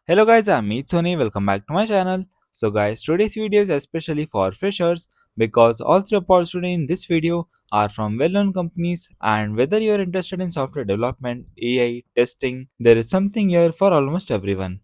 Hello guys, I'm Sony. Welcome back to my channel. So guys, today's video is especially for freshers because all three opportunities in this video are from well-known companies, and whether you're interested in software development, AI, testing, there is something here for almost everyone.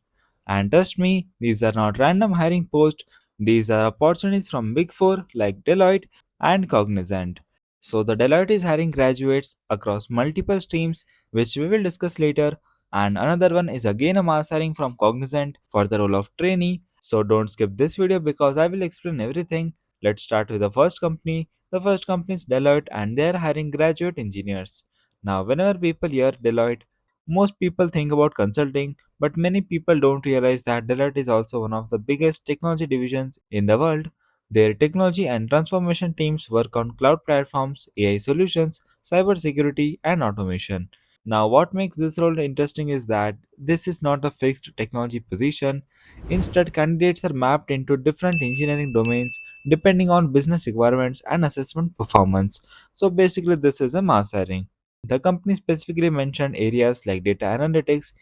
And trust me, these are not random hiring posts. These are opportunities from Big 4 like Deloitte and Cognizant. So the Deloitte is hiring graduates across multiple streams, which we will discuss later, and another one is again a mass hiring from Cognizant for the role of trainee. So don't skip this video because I will explain everything. Let's start with the first company. The first company is Deloitte and they are hiring graduate engineers. Now, whenever people hear Deloitte, most people think about consulting, but many people don't realize that Deloitte is also one of the biggest technology divisions in the world. Their technology and transformation teams work on cloud platforms, AI solutions, cybersecurity, and automation. Now, what makes this role interesting is that this is not a fixed technology position. Instead, candidates are mapped into different engineering domains depending on business requirements and assessment performance. So, basically, this is a mass hiring. The company specifically mentioned areas like data analytics,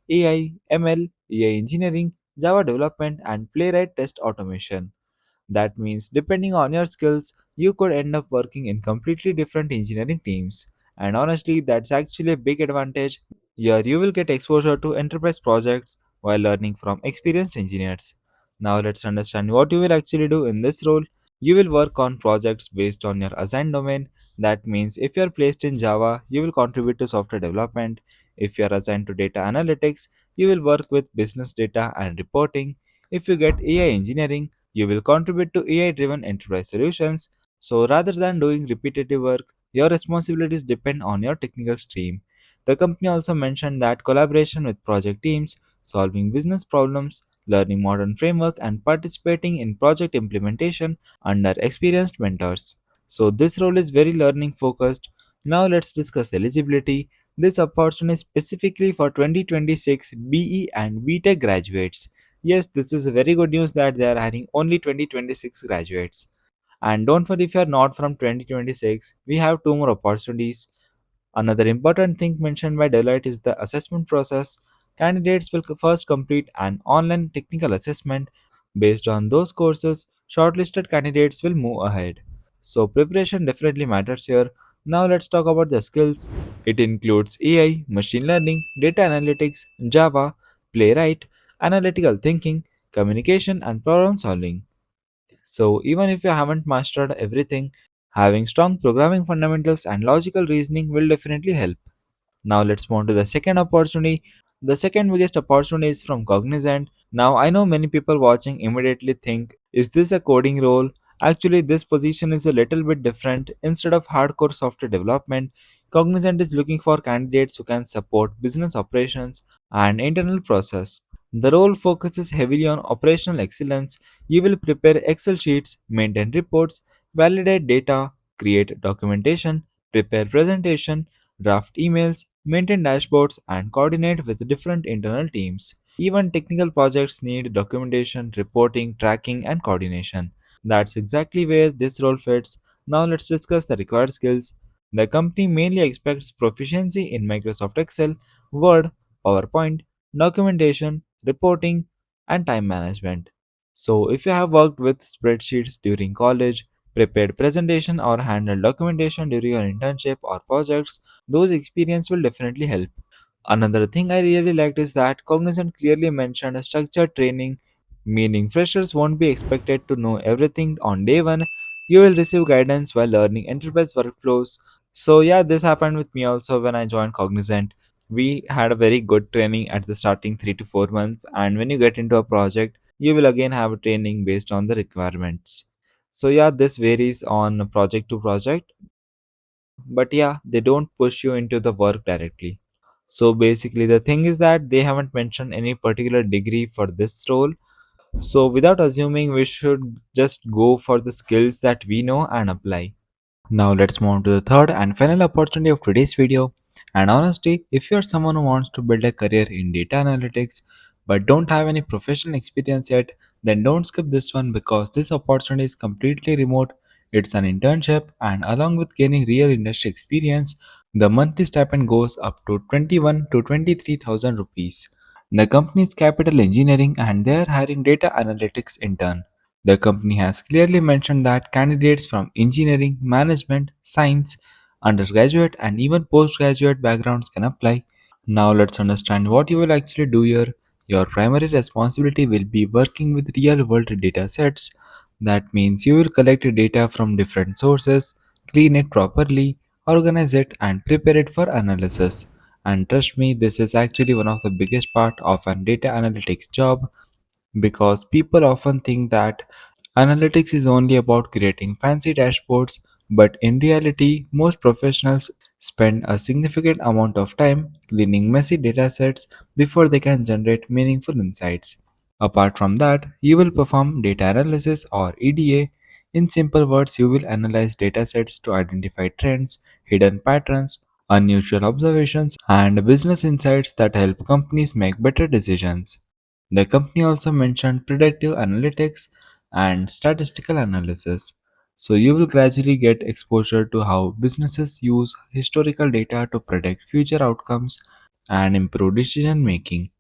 AI, ML, AI engineering, Java development, and Playwright test automation. That means, depending on your skills, you could end up working in completely different engineering teams. And honestly, that's actually a big advantage. Here, you will get exposure to enterprise projects while learning from experienced engineers. Now, let's understand what you will actually do in this role. You will work on projects based on your assigned domain. That means, if you are placed in Java, you will contribute to software development. If you are assigned to data analytics, you will work with business data and reporting. If you get AI engineering, you will contribute to AI driven enterprise solutions. So rather than doing repetitive work, your responsibilities depend on your technical stream. The company also mentioned that collaboration with project teams, solving business problems, learning modern framework, and participating in project implementation under experienced mentors. So this role is very learning focused. Now let's discuss eligibility. This opportunity is specifically for 2026 BE and B.Tech graduates. Yes, this is very good news that they are hiring only 2026 graduates. And don't worry if you are not from 2026, we have two more opportunities. Another important thing mentioned by Deloitte is the assessment process. Candidates will first complete an online technical assessment. Based on those courses, shortlisted candidates will move ahead. So, preparation definitely matters here. Now, let's talk about the skills. It includes AI, machine learning, data analytics, Java, Playwright, analytical thinking, communication, and problem solving. So, even if you haven't mastered everything, having strong programming fundamentals and logical reasoning will definitely help. Now let's move on to the second opportunity. The second biggest opportunity is from Cognizant. Now I know many people watching immediately think, is this a coding role? Actually, this position is a little bit different. Instead of hardcore software development, Cognizant is looking for candidates who can support business operations and internal process. The role focuses heavily on operational excellence. You will prepare Excel sheets, maintain reports, validate data, create documentation, prepare presentation, draft emails, maintain dashboards, and coordinate with different internal teams. Even technical projects need documentation, reporting, tracking, and coordination. That's exactly where this role fits. Now let's discuss the required skills. The company mainly expects proficiency in Microsoft Excel, Word, PowerPoint, documentation, reporting, and time management. So, if you have worked with spreadsheets during college, prepared presentation, or handled documentation during your internship or projects, those experience will definitely help. Another thing I really liked is that Cognizant clearly mentioned a structured training, meaning freshers won't be expected to know everything on day one. You will receive guidance while learning enterprise workflows. So yeah, this happened with me also when I joined Cognizant. We had a very good training at the starting 3 to 4 months, and when you get into a project, you will again have a training based on the requirements. So yeah, this varies on project to project, but yeah, they don't push you into the work directly. So basically, the thing is that they haven't mentioned any particular degree for this role. So without assuming, we should just go for the skills that we know and apply. Now let's move on to the third and final opportunity of today's video. And honestly, if you're someone who wants to build a career in data analytics but don't have any professional experience yet, then don't skip this one because this opportunity is completely remote. It's an internship, and along with gaining real industry experience, the monthly stipend goes up to 21 to 23,000 rupees. The company is Capital Engineering and they are hiring data analytics intern. The company has clearly mentioned that candidates from engineering, management, science, undergraduate, and even postgraduate backgrounds can apply. Now let's understand what you will actually do here. Your primary responsibility will be working with real world data sets. That means you will collect data from different sources, clean it properly, organize it, and prepare it for analysis. And trust me, this is actually one of the biggest part of an data analytics job because people often think that analytics is only about creating fancy dashboards, but in reality, most professionals spend a significant amount of time cleaning messy datasets before they can generate meaningful insights. Apart from that, you will perform data analysis or EDA. In simple words, you will analyze datasets to identify trends, hidden patterns, unusual observations, and business insights that help companies make better decisions. The company also mentioned predictive analytics and statistical analysis. So, you will gradually get exposure to how businesses use historical data to predict future outcomes and improve decision making.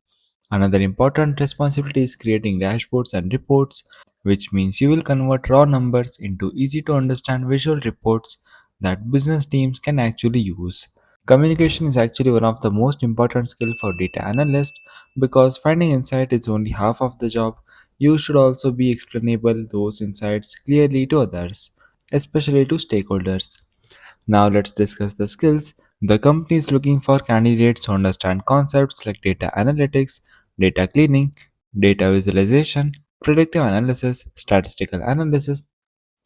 Another important responsibility is creating dashboards and reports, which means you will convert raw numbers into easy to understand visual reports that business teams can actually use. Communication is actually one of the most important skills for data analysts because finding insight is only half of the job. You should also be explainable those insights clearly to others, especially to stakeholders. Now let's discuss the skills. The company is looking for candidates who understand concepts like data analytics, data cleaning, data visualization, predictive analysis, statistical analysis,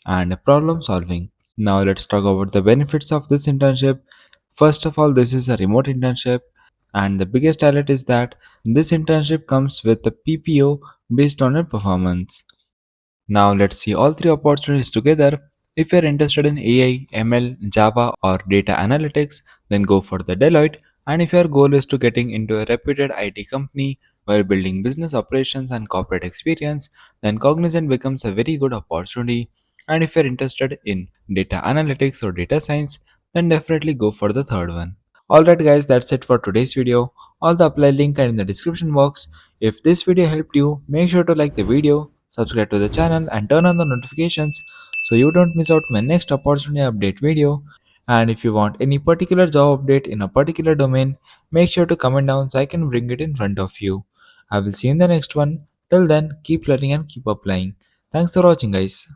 and problem solving. Now let's talk about the benefits of this internship. First of all, this is a remote internship, and the biggest highlight is that this internship comes with a PPO based on your performance. Now let's see all three opportunities together. If you're interested in AI, ML, Java, or data analytics, then go for the Deloitte. And if your goal is to getting into a reputed IT company while building business operations and corporate experience, then Cognizant becomes a very good opportunity. And if you're interested in data analytics or data science, then definitely go for the third one. Alright guys, that's it for today's video. All the apply link are in the description box. If this video helped you, make sure to like the video, subscribe to the channel and turn on the notifications so you don't miss out my next opportunity update video. And if you want any particular job update in a particular domain, make sure to comment down so I can bring it in front of you. I will see you in the next one. Till then, keep learning and keep applying. Thanks for watching guys.